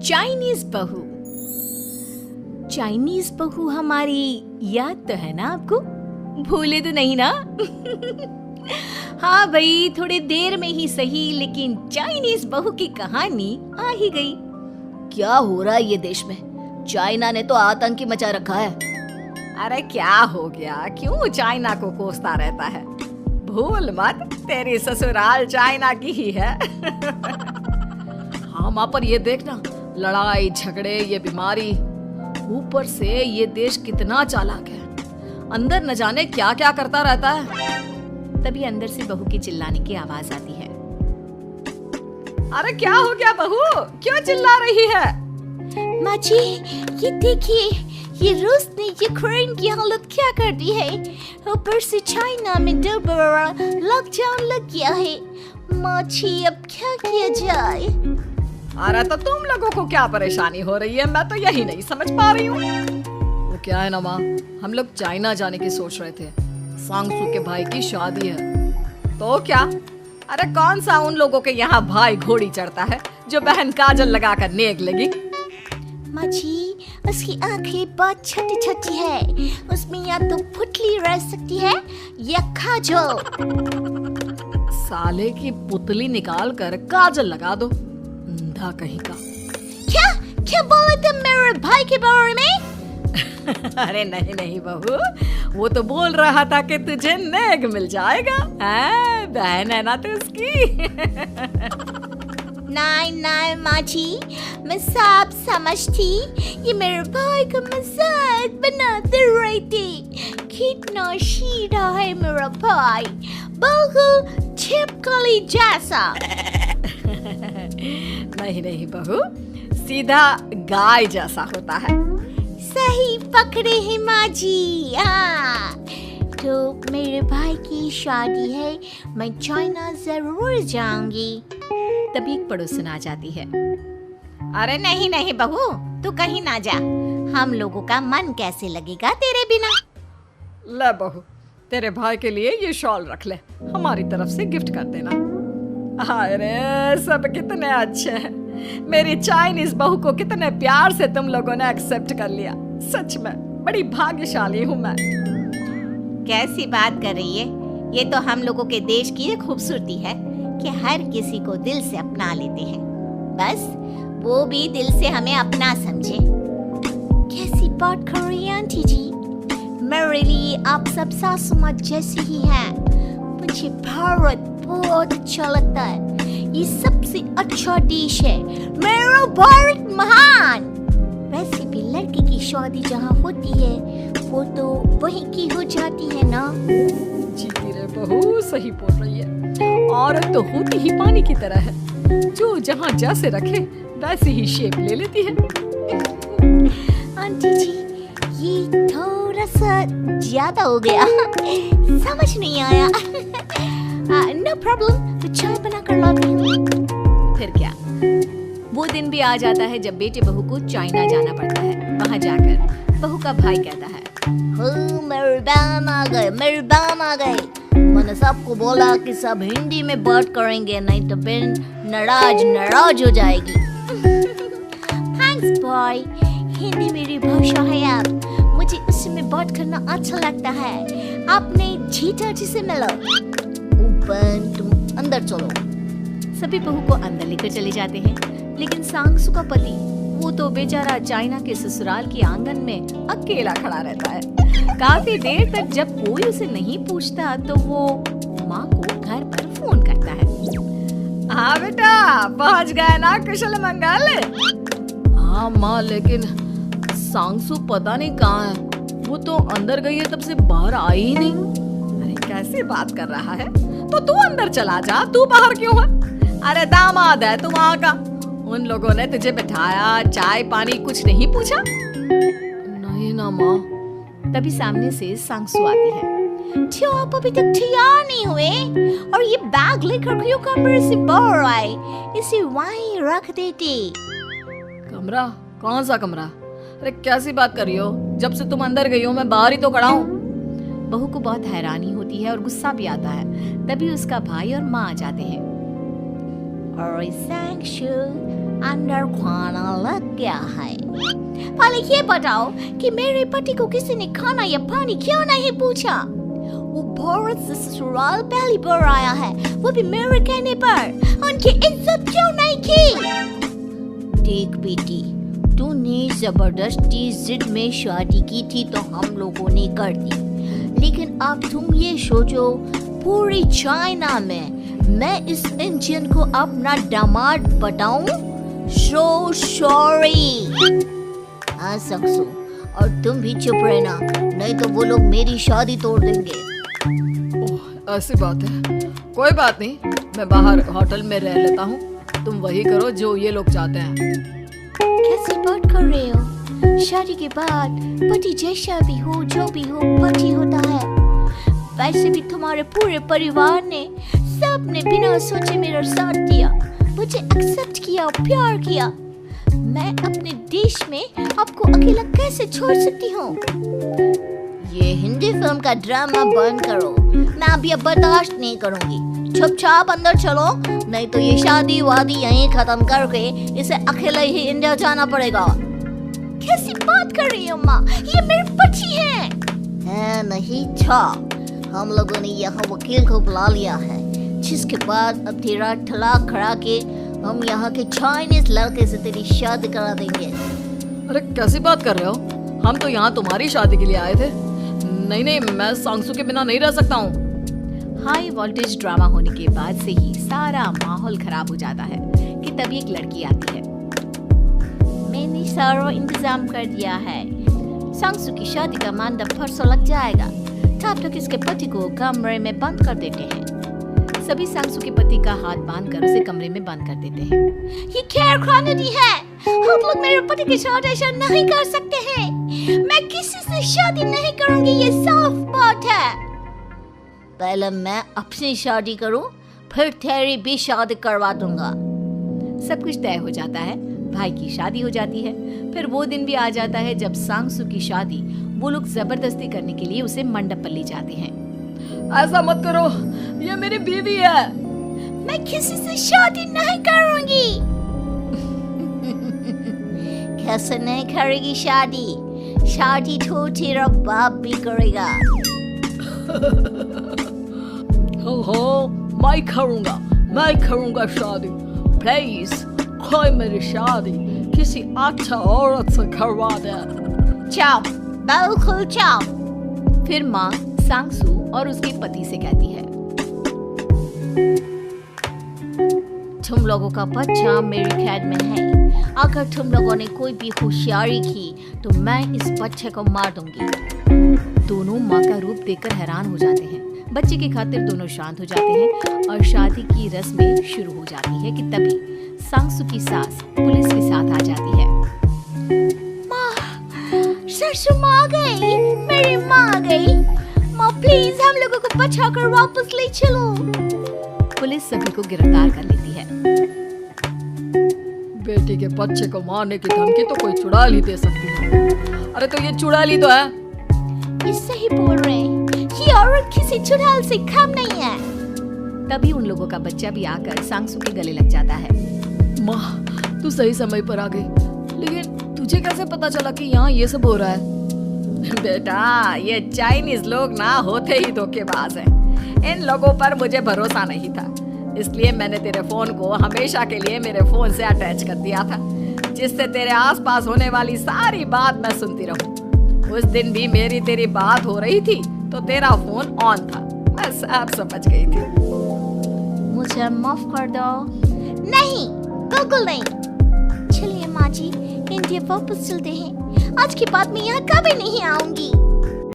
Chinese बहू। Chinese बहू हमारी याद तो है ना आपको? भूले तो नहीं ना? हाँ भाई, थोड़ी देर में ही सही, लेकिन चाइनीज बहू की कहानी आ ही गई। क्या हो रहा है ये देश में? चाइना ने तो आतंकी मचा रखा है। अरे क्या हो गया? क्यों चाइना को कोसता रहता है? भूल मत, तेरी ससुराल चाइना की ही है। हाँ माँ, पर ये देखना, लड़ाई झगड़े, ये बीमारी, ऊपर से ये देश कितना चालाक है। अंदर न जाने क्या क्या करता रहता है। तभी अंदर से बहू की चिल्लाने की आवाज आती है। अरे क्या हो गया बहू, क्यों चिल्ला रही है? माँ जी, ये देखिए, ये रूस ने यूक्रेन की हालत क्या कर दी है। ऊपर से चाइना में दोबारा लॉकडाउन लग गया है। माँ जी, अब क्या किया जाए? अरे तो तुम लोगों को क्या परेशानी हो रही है, मैं तो यही नहीं समझ पा रही हूँ। वो क्या है ना माँ, हम लोग चाइना जाने की सोच रहे थे। सांगसू के भाई की शादी है। तो क्या? अरे कौन सा उन लोगों के यहाँ भाई घोड़ी चढ़ता है जो बहन काजल लगाकर नेक लगी। माँ जी, उसकी आंखें बहुत छोटी छोटी है, उसमें या तो पुतली रह सकती है या काजल। साले की पुतली निकाल कर काजल लगा दो, अंधा कहीं का। क्या क्या बोले तुम मेरे भाई के बारे में? अरे नहीं नहीं बहू, वो तो बोल रहा था कि तुझे नेक मिल जाएगा। बहन है ना तो उसकी। नहीं नहीं माँ जी, मैं सब समझती। ये मेरे भाई का मजाक बनाते रहती। कितना शीरा है मेरा भाई, बिल्कुल छिपकली जैसा। नहीं नहीं बहू, सीधा गाय जैसा होता है। सही पकड़े हैं माँ जी। हाँ, तो मेरे भाई की शादी है, मैं चाइना जरूर जाऊंगी। तभी एक पड़ोसन आ जाती है। अरे नहीं नहीं बहू, तू कहीं ना जा। हम लोगों का मन कैसे लगेगा तेरे बिना। ले बहू, तेरे भाई के लिए ये शॉल रख ले, हमारी तरफ से गिफ्ट कर देना। अरे सब कितने अच्छे हैं। मेरी चाइनीज बहू को कितने प्यार से तुम लोगों ने एक्सेप्ट कर लिया। सच में बड़ी भाग्यशाली हूँ मैं। कैसी बात कर रही है? ये तो हम लोगों के देश की एक खूबसूरती है कि हर किसी को दिल से अपना लेते हैं, बस वो भी दिल से हमें अपना समझे। कैसी बात कर रही है आंटी जी? मेरे लिए आप सब सासू माँ जैसी ही हैं। मुझे भारत बहुत अच्छा लगता है, ये सबसे अच्छा देश है। मेरा भारत महान। वैसे भी लड़की की शादी जहाँ होती है वो तो वहीं की हो जाती है ना। जीती रे बहू, सही बोल रही है। औरत तो होती ही पानी की तरह है, जो जहाँ जैसे रखे वैसे ही शेप ले लेती है। आंटी जी, ये थोड़ा सा ज्यादा हो गया, समझ नहीं आया। नो प्रॉब्लम, तो चाय बना कर लाती हूँ। फिर क्या, वो दिन भी आ जाता है जब बेटे बहू को चाइना जाना पड़ता है। वहाँ जाकर बहू का भाई कहता है, मेरे बहन आ गए, मेरे बहन आ गए। मैंने सबको बोला कि सब हिंदी में बात करेंगे, नहीं तो बहन नाराज हो जाएगी। थैंक्स बॉय, हिंदी मेरी भाषा है यार, मुझे उसमें बात करना अच्छा लगता है। आपने जीजा जी से मिलो। बहन तुम अंदर चलो। सभी बहू को अंदर लेकर चले जाते हैं, लेकिन सांगसू का पति, वो तो बेचारा चाइना के ससुराल की आंगन में अकेला खड़ा रहता है। काफी देर तक जब कोई उसे नहीं पूछता तो वो माँ को घर पर फोन करता है। हाँ बेटा, पहुँच गए ना कुशल मंगल? हाँ माँ, लेकिन सांगसू पता नहीं कहाँ है। वो तो अंदर गई है, तब से बाहर आई ही नहीं। अरे कैसे बात कर रहा है? तो तू अंदर चला जा, तू बाहर क्यों है? अरे दामाद है तू वहाँ का, उन लोगों ने तुझे बिठाया, चाय पानी कुछ नहीं पूछा? नहीं ना माँ। तभी सामने से सांगसू आती है। क्यों आप अभी तक तैयार नहीं हुए? और ये बैग लेकर क्यों कमरे से बाहर आए? इसे वहीं रख देते। कमरा? कौन सा कमरा? अरे कैसी बात कर रही हो? जब से तुम अंदर गई हो मैं बाहर ही तो खड़ा हूँ। बहू को बहुत हैरानी होती है और गुस्सा भी आता है। तभी उसका भाई और माँ आ जाते हैं। और सांगसू, अंदर खाना लग गया है। पहले ये बताओ कि मेरे पति को किसी ने खाना या पानी क्यों नहीं पूछा? वो भारत से ससुराल पहली बार आया है, वो भी मेरे कहने पर। उनकी इज्जत क्यों नहीं की? देख बेटी, तूने जबरदस्ती जिद में शादी की थी तो हम लोगों ने कर दी, लेकिन अब तुम ये सोचो, पूरी चाइना में मैं इस इंडियन को अपना दामाद बताऊं? So sorry। हाँ सक्सू, और तुम भी चुप रहना, नहीं तो वो लोग मेरी शादी तोड़ देंगे। ओह, ऐसी बात है। कोई बात नहीं, मैं बाहर होटल में रह लेता हूँ, तुम वही करो जो ये लोग चाहते हैं। कैसी बात कर रहे हो? शादी के बाद पति जैसा भी हो, जो भी हो, पति होता है। वैसे भी तुम्हारे पूरे परिवार ने, सबने बिना सोचे मेरा साथ दिया, मुझे एक्सेप्ट किया, प्यार किया। मैं अपने देश में आपको अकेला कैसे छोड़ सकती हूँ? ये हिंदी फिल्म का ड्रामा बंद करो, मैं अब ये बर्दाश्त नहीं करूँगी। चुपचाप अंदर चलो, नहीं तो ये शादी वादी यहीं खत्म करके इसे अकेले ही इंडिया जाना पड़ेगा। कैसी बात कर रही हो माँ? ये मेरे पति हैं। नहीं था, हम लोगों ने यहाँ वकील को बुला लिया है, जिसके बाद अब तेरा तलाक करा के हम यहाँ के चाइनीज लड़के से तेरी शादी करा देंगे। अरे कैसी बात कर रहे हो? हम तो यहाँ तुम्हारी शादी के लिए आए थे। नहीं नहीं, मैं सांगसू के बिना नहीं रह सकता हूँ। हाई वोल्टेज ड्रामा होने के बाद से ही सारा माहौल खराब हो जाता है कि तभी एक लड़की आती है। मैंने सारा इंतजाम कर दिया है, सांगसू की शादी का मंडप परसों लग जाएगा। तब तक इसके पति को कमरे में बंद कर देते हैं। सभी सांगसू के पति का हाथ बांधकर उसे कमरे में बंद कर देते हैं। ये क्या कानूनी है? हम लोग मेरे पति के साथ ऐसा नहीं कर सकते हैं। मैं किसी से शादी नहीं करूंगी, ये साफ बात है। पहले मैं अपनी शादी करूं, फिर तेरी भी शादी करवा दूंगा। सब कुछ तय हो जाता है, भाई की शादी हो जाती है। फिर वो दिन भी आ जाता है जब सांगसू की शादी वो लोग जबरदस्ती करने के लिए उसे मंडप पर ले जाते हैं। ऐसा मत करो, ये मेरी बीवी है। मैं किसी से शादी नहीं करूंगी। कैसे नहीं करेगी शादी? शादी तो तेरा बाप भी करेगा। हो, मैं करूंगा शादी। प्लीज कोई मेरी शादी किसी अच्छा औरत से करवा दे। जाओ, बिल्कुल जाओ। फिर माँ सांगसू और उसके पति से कहती है, तुम लोगों का बच्चा मेरे कैद में है। अगर तुम लोगों ने कोई भी होशियारी की तो मैं इस बच्चे को मार दूंगी। दोनों माँ का रूप देखकर हैरान हो जाते हैं। बच्चे की खातिर दोनों शांत हो जाते हैं और शादी की रस्में शुरू हो जाती है कि तभी सांगसू की सास पुलिस के साथ आ जाती है। ससुर माँ आ गई, मेरी माँ आ गई। माँ प्लीज हम लोगों को बचाकर वापस ले चलो। पुलिस सभी को गिरफ्तार कर लेती है। बेटी के बच्चे को मारने की धमकी तो कोई चुड़ैल ही दे सकती है। अरे तो ये चुड़ैल ही तो है। ये सही बोल रहे हैं, ये औरत किसी चुड़ैल से कम नहीं है। तभी उन लोगों का बच्चा भी आकर सांगसू के गले लग जाता है। माँ, तू सही समय पर आ गई, लेकिन तुझे कैसे पता चला कि यहाँ ये सब हो रहा है? बेटा, ये चाइनीज लोग ना होते ही धोखेबाज हैं। इन लोगों पर मुझे भरोसा नहीं था, इसलिए मैंने तेरे फोन को हमेशा के लिए मेरे फोन से अटैच कर दिया था, जिससे तेरे आसपास होने वाली सारी बात मैं सुनती रहूं। उस दिन भी मेरी तेरी बात हो रही थी तो तेरा फोन ऑन था, मैं सब समझ गई थी। मुझे माफ कर दो। नहीं, बिल्कुल नहीं। चलिए माँ जी, इंडिया वापस चलते हैं। आज के बाद मैं यहाँ कभी नहीं आऊंगी।